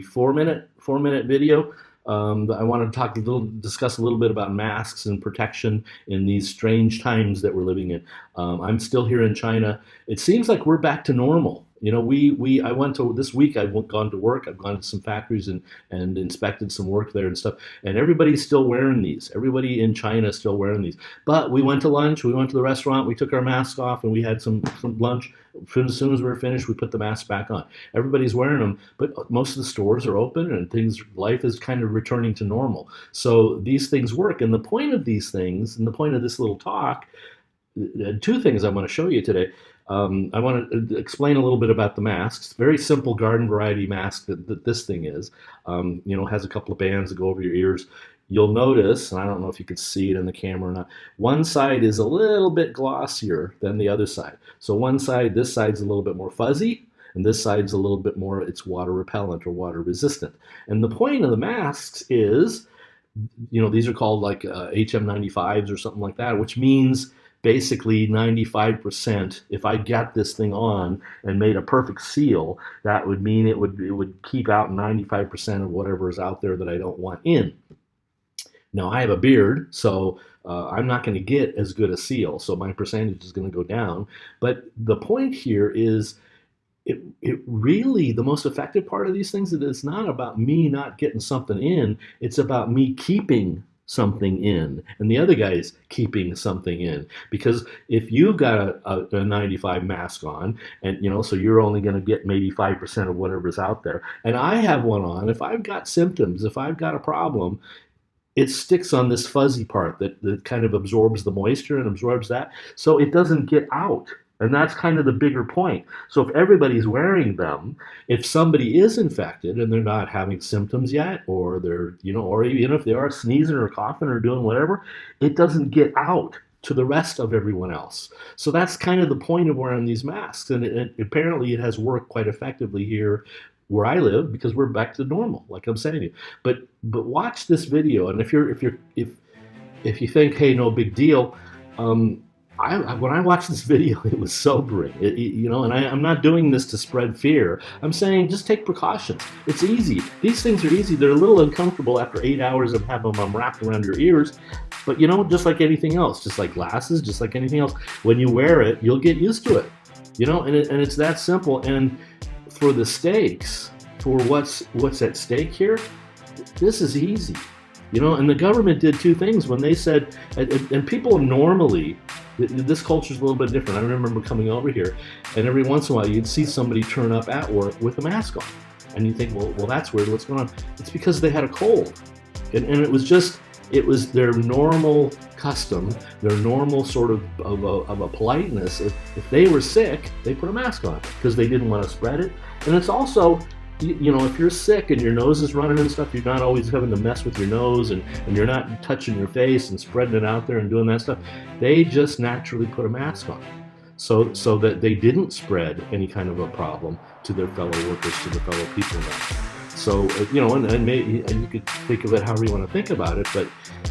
4-minute video. I want to discuss a little bit about masks and protection in these strange times that we're living in. I'm still here in China. It seems like we're back to normal. You know, I went to this week. I've gone to work. I've gone to some factories and inspected some work there and stuff. And everybody's still wearing these. Everybody in China is still wearing these. But we went to lunch. We went to the restaurant. We took our masks off and we had some lunch. As soon as we were finished, we put the mask back on. Everybody's wearing them, but most of the stores are open and life is kind of returning to normal. So these things work. And the point of these things, and the point of this little talk, two things I want to show you today. I want to explain a little bit about the masks. Very simple garden variety mask that this thing is. Has a couple of bands that go over your ears. You'll notice, and I don't know if you can see it in the camera or not, one side is a little bit glossier than the other side. So this side's a little bit more fuzzy, and this side's a little bit more, it's water repellent or water resistant. And the point of the masks is, these are called like HM95s or something like that, which means basically 95%. If I got this thing on and made a perfect seal, that would mean it would keep out 95% of whatever is out there that I don't want in. Now, I have a beard, so I'm not going to get as good a seal, so my percentage is going to go down. But the point here is, it really, the most effective part of these things is it's not about me not getting something in, it's about me keeping something in, and the other guy's keeping something in. Because if you've got a 95 mask on, and so you're only going to get maybe 5% of whatever's out there, and I have one on, if I've got symptoms, if I've got a problem, it sticks on this fuzzy part that kind of absorbs the moisture and absorbs that, so it doesn't get out. And that's kind of the bigger point. So if everybody's wearing them, if somebody is infected and they're not having symptoms yet, or they're, or even if they are sneezing or coughing or doing whatever, it doesn't get out to the rest of everyone else. So that's kind of the point of wearing these masks. And apparently it has worked quite effectively here where I live, because we're back to normal, like I'm saying to you. But watch this video, and if you think, hey, no big deal, when I watched this video, it was sobering. And I'm not doing this to spread fear. I'm saying just take precautions. It's easy. These things are easy. They're a little uncomfortable after 8 hours of having them wrapped around your ears, but just like anything else, just like glasses, just like anything else, when you wear it, you'll get used to it. And it's that simple. And for the stakes, for what's at stake here, this is easy. And the government did two things when they said, and people normally, this culture is a little bit different. I remember coming over here, and every once in a while you'd see somebody turn up at work with a mask on, and you think, well, that's weird. What's going on? It's because they had a cold, and it was their normal custom, their normal sort of a politeness. If they were sick, they put a mask on because they didn't want to spread it. And it's also, if you're sick and your nose is running and stuff, you're not always having to mess with your nose, and you're not touching your face and spreading it out there and doing that stuff. They just naturally put a mask on, so that they didn't spread any kind of a problem to their fellow workers, to their fellow people. So, and maybe you could think of it however you want to think about it, but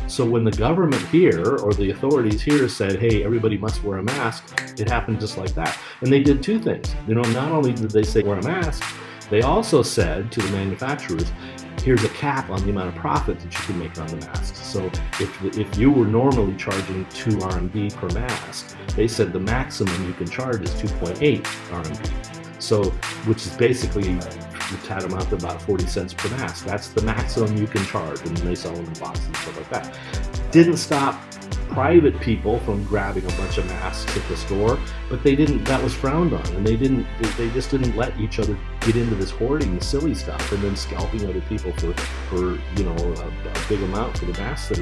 so when the government here, or the authorities here, said, hey, everybody must wear a mask, it happened just like that. And they did two things. Not only did they say wear a mask, they also said to the manufacturers, here's a cap on the amount of profit that you can make on the masks. So if you were normally charging 2 RMB per mask, they said the maximum you can charge is 2.8 RMB. So, which is basically tantamount to about 40 cents per mask. That's the maximum you can charge, and they sell them in boxes and stuff like that. Didn't stop private people from grabbing a bunch of masks at the store, but that was frowned on, and they just didn't let each other get into this hoarding, silly stuff, and then scalping other people for a big amount for the masks that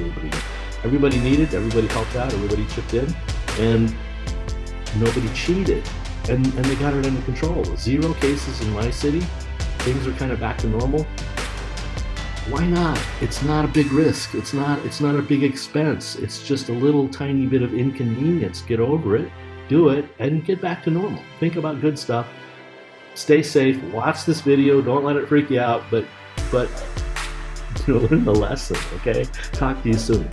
everybody needed. Everybody helped out, everybody chipped in, and nobody cheated, and they got it under control. 0 cases in my city. Things are kind of back to normal. Why not? It's not a big risk. It's not a big expense. It's just a little tiny bit of inconvenience. Get over it, do it, and get back to normal. Think about good stuff. Stay safe. Watch this video. Don't let it freak you out, but learn the lesson, okay? Talk to you soon.